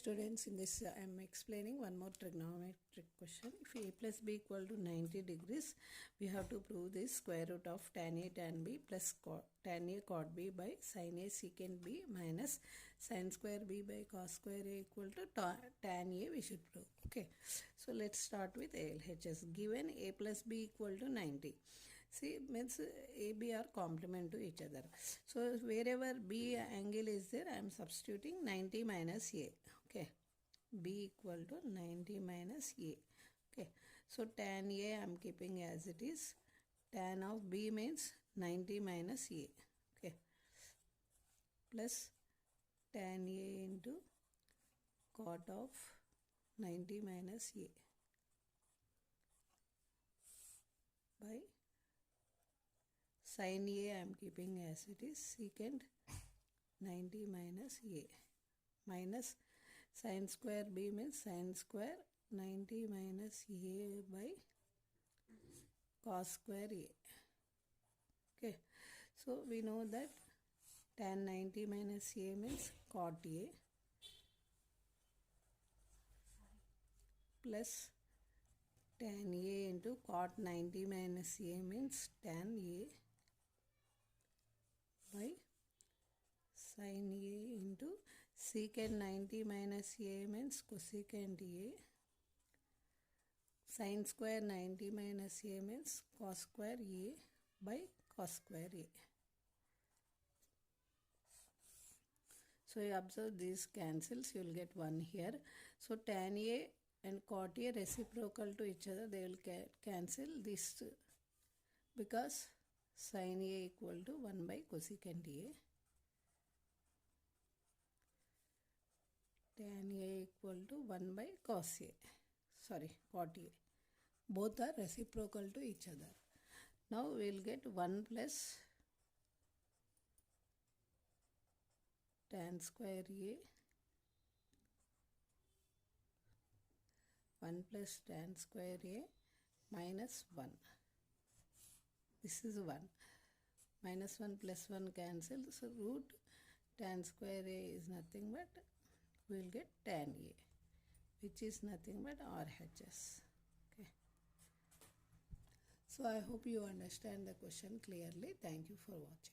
Students, in this I am explaining one more trigonometric question. If a plus b equal to 90 degrees, we have to prove this square root of tan a tan b plus tan a cot b by sin a secant b minus sin square b by cos square a equal to tan a we should prove. Okay, so let's start with ALHS. Given a plus b equal to 90. See, means A, B are complement to each other. So wherever B angle is there, I am substituting 90 minus A. Okay, B equal to 90 minus A. Okay, so tan A I am keeping as it is. Tan of B means 90 minus A. Okay, plus tan A into cot of 90 minus A by sin A I am keeping as it is, secant 90 minus A minus sin square B means sin square 90 minus A by cos square A. Okay, so we know that tan 90 minus A means cot A plus tan A into cot 90 minus A means tan A by sin A into secant 90 minus A means cosecant A. Sin square 90 minus A means cos square A by cos square A. So you observe these cancels, you will get 1 here. So tan A and cot A reciprocal to each other, they will cancel this because sin A equal to 1 by cosecant A. Tan A equal to 1 by cos A. Sorry, cot A. Both are reciprocal to each other. Now we will get 1 plus tan square A 1 plus tan square A minus 1. This is 1. Minus 1 plus 1 cancels. So root tan square A is nothing but we will get tan A, which is nothing but RHS. Okay. So I hope you understand the question clearly. Thank you for watching.